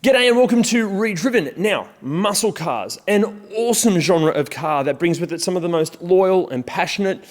G'day and welcome to ReDriven. Now, muscle cars, an awesome genre of car that brings with it some of the most loyal and passionate,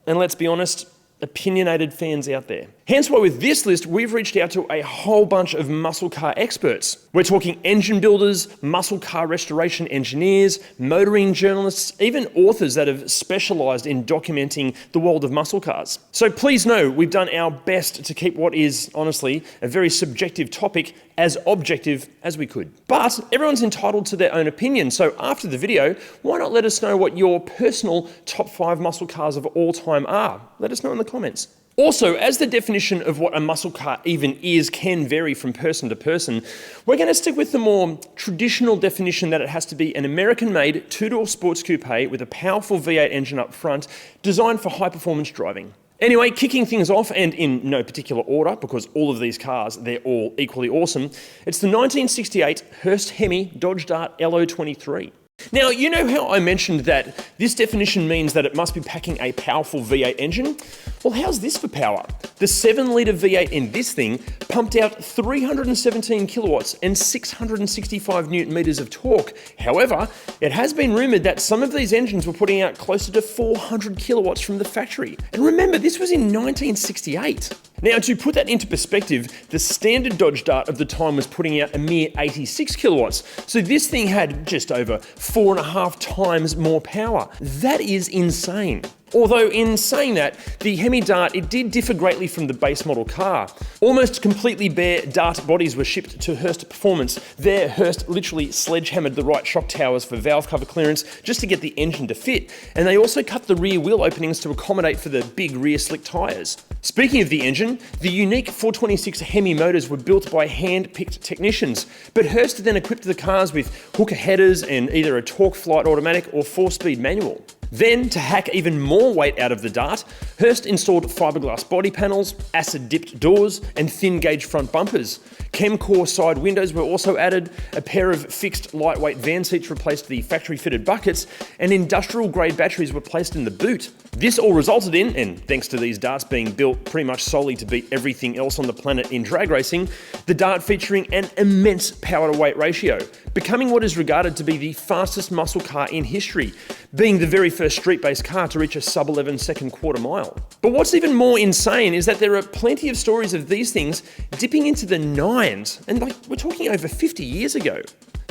and let's be honest, opinionated fans out there. Hence why with this list, we've reached out to a whole bunch of muscle car experts. We're talking engine builders, muscle car restoration engineers, motoring journalists, even authors that have specialized in documenting the world of muscle cars. So please know we've done our best to keep what is, honestly, a very subjective topic as objective as we could. But everyone's entitled to their own opinion, so after the video, why not let us know what your personal top 5 muscle cars of all time are? Let us know in the comments. Also, as the definition of what a muscle car even is can vary from person to person, we're going to stick with the more traditional definition that it has to be an American-made two-door sports coupe with a powerful V8 engine up front, designed for high-performance driving. Anyway, kicking things off, and in no particular order, because all of these cars, they're all equally awesome, it's the 1968 Hurst Hemi Dodge Dart LO23. Now, you know how I mentioned that this definition means that it must be packing a powerful V8 engine? Well, how's this for power? The 7-litre V8 in this thing pumped out 317 kilowatts and 665 newton meters of torque. However, it has been rumoured that some of these engines were putting out closer to 400 kilowatts from the factory. And remember, this was in 1968. Now, to put that into perspective, the standard Dodge Dart of the time was putting out a mere 86 kilowatts. So this thing had just over 4.5 times more power. That is insane. Although in saying that, the Hemi Dart, it did differ greatly from the base model car. Almost completely bare Dart bodies were shipped to Hurst Performance. There, Hurst literally sledgehammered the right shock towers for valve cover clearance just to get the engine to fit. And they also cut the rear wheel openings to accommodate for the big rear slick tyres. Speaking of the engine, the unique 426 Hemi motors were built by hand-picked technicians, but Hurst then equipped the cars with hooker headers and either a torque flight automatic or 4-speed manual. Then, to hack even more weight out of the Dart, Hurst installed fiberglass body panels, acid-dipped doors, and thin-gauge front bumpers. Chemcore side windows were also added, a pair of fixed lightweight van seats replaced the factory-fitted buckets, and industrial-grade batteries were placed in the boot. This all resulted in, and thanks to these Darts being built pretty much solely to beat everything else on the planet in drag racing, the Dart featuring an immense power-to-weight ratio, becoming what is regarded to be the fastest muscle car in history, being the very first street-based car to reach a sub-11 second quarter mile. But what's even more insane is that there are plenty of stories of these things dipping into the 9s, and we're talking over 50 years ago.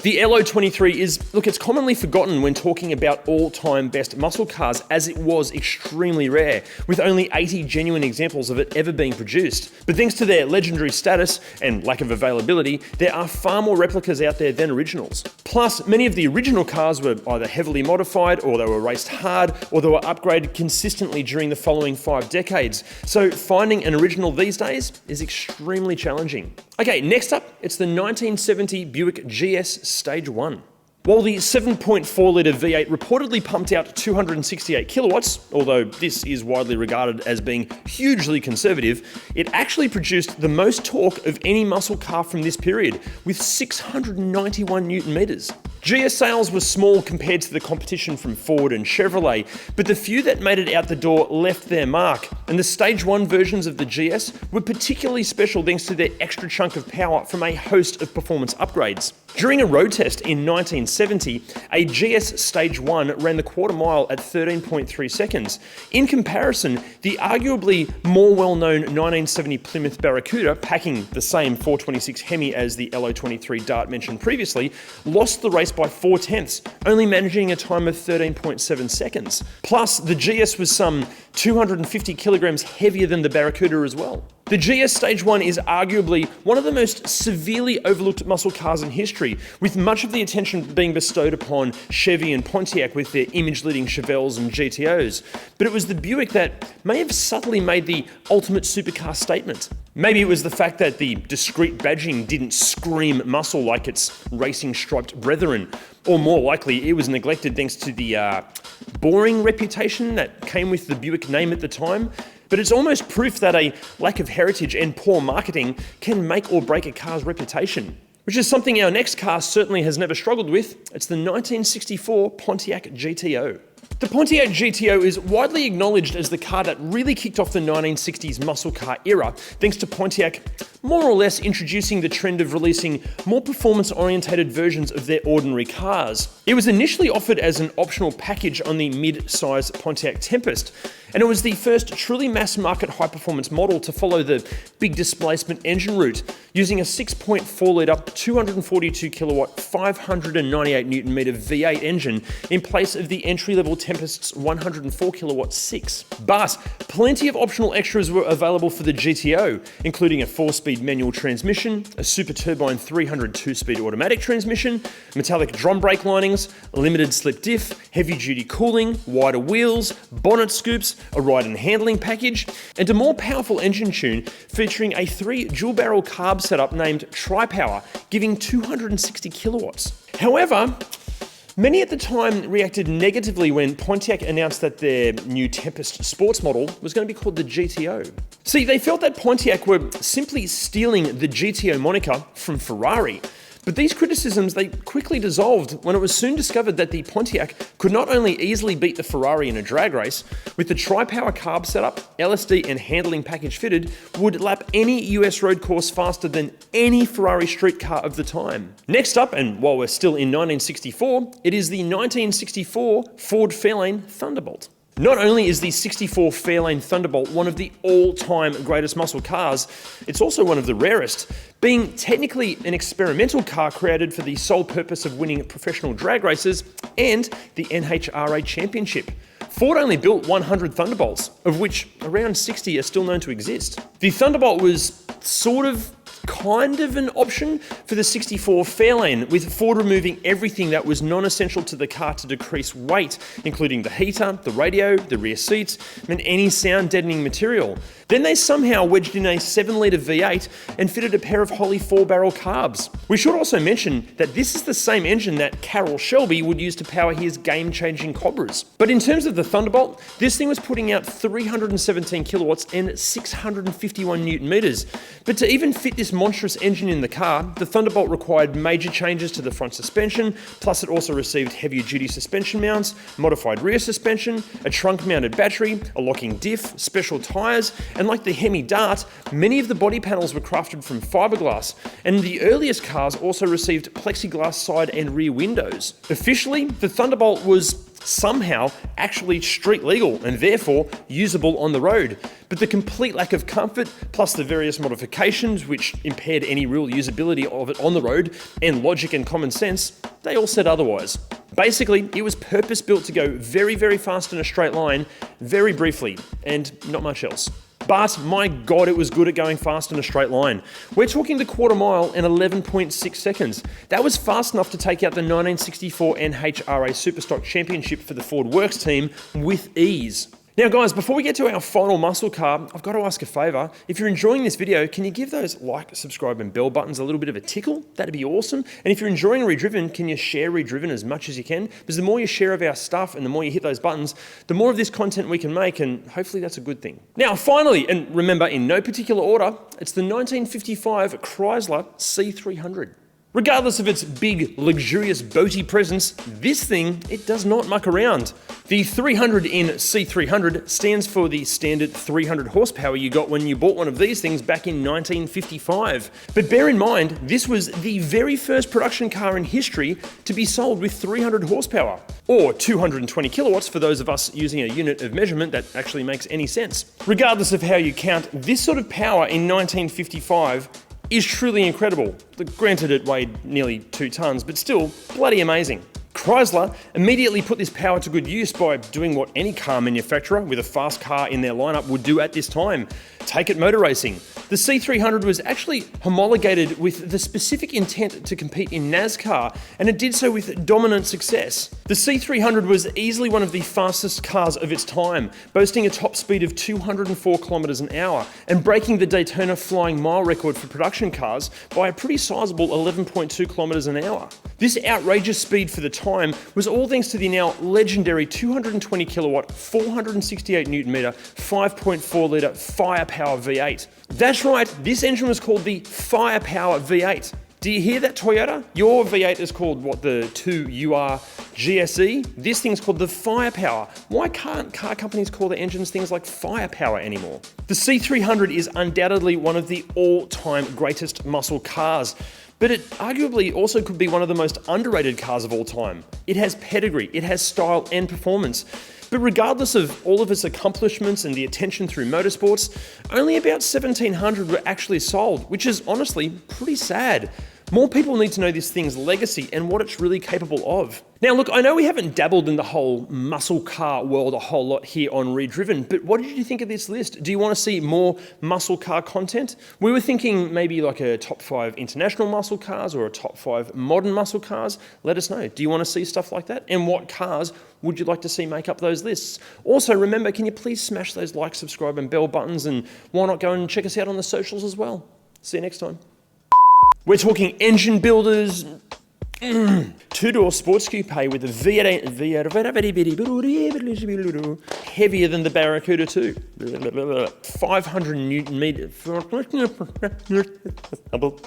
The LO23 is, look, it's commonly forgotten when talking about all-time best muscle cars, as it was extremely rare, with only 80 genuine examples of it ever being produced. But thanks to their legendary status and lack of availability, there are far more replicas out there than originals. Plus, many of the original cars were either heavily modified, or they were raced hard, or they were upgraded consistently during the following 5 decades. So finding an original these days is extremely challenging. Okay, next up, it's the 1970 Buick GS Stage 1. While the 7.4-litre V8 reportedly pumped out 268 kilowatts, although this is widely regarded as being hugely conservative, it actually produced the most torque of any muscle car from this period, with 691 newton meters. GS sales were small compared to the competition from Ford and Chevrolet, but the few that made it out the door left their mark, and the Stage 1 versions of the GS were particularly special thanks to their extra chunk of power from a host of performance upgrades. During a road test in 1970, a GS Stage 1 ran the quarter mile at 13.3 seconds. In comparison, the arguably more well-known 1970 Plymouth Barracuda, packing the same 426 Hemi as the LO23 Dart mentioned previously, lost the race by 4/10, only managing a time of 13.7 seconds. Plus, the GS was some 250 kilograms heavier than the Barracuda as well. The GS Stage 1 is arguably one of the most severely overlooked muscle cars in history, with much of the attention being bestowed upon Chevy and Pontiac with their image-leading Chevelles and GTOs. But it was the Buick that may have subtly made the ultimate supercar statement. Maybe it was the fact that the discreet badging didn't scream muscle like its racing striped brethren, or more likely it was neglected thanks to the boring reputation that came with the Buick name at the time. But it's almost proof that a lack of heritage and poor marketing can make or break a car's reputation, which is something our next car certainly has never struggled with. It's the 1964 Pontiac GTO. The Pontiac GTO is widely acknowledged as the car that really kicked off the 1960s muscle car era, thanks to Pontiac more or less introducing the trend of releasing more performance-orientated versions of their ordinary cars. It was initially offered as an optional package on the mid-size Pontiac Tempest, and it was the first truly mass-market high-performance model to follow the big displacement engine route, using a 6.4-litre, 242 kilowatt, 598 Newton meter V8 engine in place of the entry-level Tempest's 104 kilowatt 6. But plenty of optional extras were available for the GTO, including a 4-speed manual transmission, a super turbine 300 2-speed automatic transmission, metallic drum brake linings, limited slip diff, heavy-duty cooling, wider wheels, bonnet scoops, a ride and handling package, and a more powerful engine tune featuring a 3 dual-barrel carb setup named Tri-Power, giving 260 kilowatts. However, many at the time reacted negatively when Pontiac announced that their new Tempest sports model was going to be called the GTO. See, they felt that Pontiac were simply stealing the GTO moniker from Ferrari. But these criticisms, they quickly dissolved when it was soon discovered that the Pontiac could not only easily beat the Ferrari in a drag race, with the Tri-Power carb setup, LSD and handling package fitted, would lap any US road course faster than any Ferrari street car of the time. Next up, and while we're still in 1964, it is the 1964 Ford Fairlane Thunderbolt. Not only is the 64 Fairlane Thunderbolt one of the all-time greatest muscle cars, it's also one of the rarest, being technically an experimental car created for the sole purpose of winning professional drag races and the NHRA Championship. Ford only built 100 Thunderbolts, of which around 60 are still known to exist. The Thunderbolt was kind of an option for the 64 Fairlane, with Ford removing everything that was non-essential to the car to decrease weight, including the heater, the radio, the rear seats, and any sound deadening material. Then they somehow wedged in a 7-litre V8 and fitted a pair of Holley 4-barrel carbs. We should also mention that this is the same engine that Carroll Shelby would use to power his game-changing Cobras. But in terms of the Thunderbolt, this thing was putting out 317 kilowatts and 651 Newton meters. But to even fit this monstrous engine in the car, the Thunderbolt required major changes to the front suspension, plus it also received heavier duty suspension mounts, modified rear suspension, a trunk-mounted battery, a locking diff, special tyres, and like the Hemi Dart, many of the body panels were crafted from fiberglass, and the earliest cars also received plexiglass side and rear windows. Officially, the Thunderbolt was somehow actually street legal and therefore usable on the road. But the complete lack of comfort, plus the various modifications which impaired any real usability of it on the road, and logic and common sense, they all said otherwise. Basically, it was purpose-built to go very, very fast in a straight line, very briefly, and not much else. But my God, it was good at going fast in a straight line. We're talking the quarter mile in 11.6 seconds. That was fast enough to take out the 1964 NHRA Superstock Championship for the Ford Works team with ease. Now guys, before we get to our final muscle car, I've got to ask a favor. If you're enjoying this video, can you give those like, subscribe and bell buttons a little bit of a tickle? That'd be awesome. And if you're enjoying ReDriven, can you share ReDriven as much as you can? Because the more you share of our stuff and the more you hit those buttons, the more of this content we can make, and hopefully that's a good thing. Now finally, and remember in no particular order, it's the 1955 Chrysler C300. Regardless of its big, luxurious, boaty presence, this thing, it does not muck around. The 300 in C300 stands for the standard 300 horsepower you got when you bought one of these things back in 1955. But bear in mind, this was the very first production car in history to be sold with 300 horsepower, or 220 kilowatts for those of us using a unit of measurement that actually makes any sense. Regardless of how you count, this sort of power in 1955 is truly incredible. Granted, it weighed nearly 2 tons, but still bloody amazing. Chrysler immediately put this power to good use by doing what any car manufacturer with a fast car in their lineup would do at this time: take it motor racing. The C300 was actually homologated with the specific intent to compete in NASCAR, and it did so with dominant success. The C300 was easily one of the fastest cars of its time, boasting a top speed of 204 kilometers an hour and breaking the Daytona flying mile record for production cars by a pretty sizable 11.2 kilometers an hour. This outrageous speed for the time was all thanks to the now legendary 220 kilowatt, 468 newton meter, 5.4 litre firepower V8. That's right, this engine was called the Firepower V8. Do you hear that, Toyota? Your V8 is called what, the 2UR GSE, this thing's called the Firepower. Why can't car companies call their engines things like Firepower anymore? The C300 is undoubtedly one of the all-time greatest muscle cars, but it arguably also could be one of the most underrated cars of all time. It has pedigree, it has style and performance. But regardless of all of its accomplishments and the attention through motorsports, only about 1,700 were actually sold, which is honestly pretty sad. More people need to know this thing's legacy and what it's really capable of. Now look, I know we haven't dabbled in the whole muscle car world a whole lot here on ReDriven, but what did you think of this list? Do you want to see more muscle car content? We were thinking maybe like a top 5 international muscle cars or a top 5 modern muscle cars. Let us know. Do you want to see stuff like that? And what cars would you like to see make up those lists? Also, remember, can you please smash those like, subscribe and bell buttons, and why not go and check us out on the socials as well? See you next time. We're talking engine builders, two-door sports coupe with a V8 heavier than the Barracuda 2. 500 Newton meters.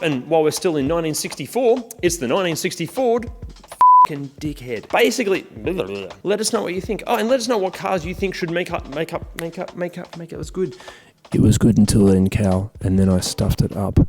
And while we're still in 1964, it's the 1960 Ford f***ing dickhead. Basically, let us know what you think. Oh, and let us know what cars you think should make up. It was good. It was good until then, Cal, and then I stuffed it up.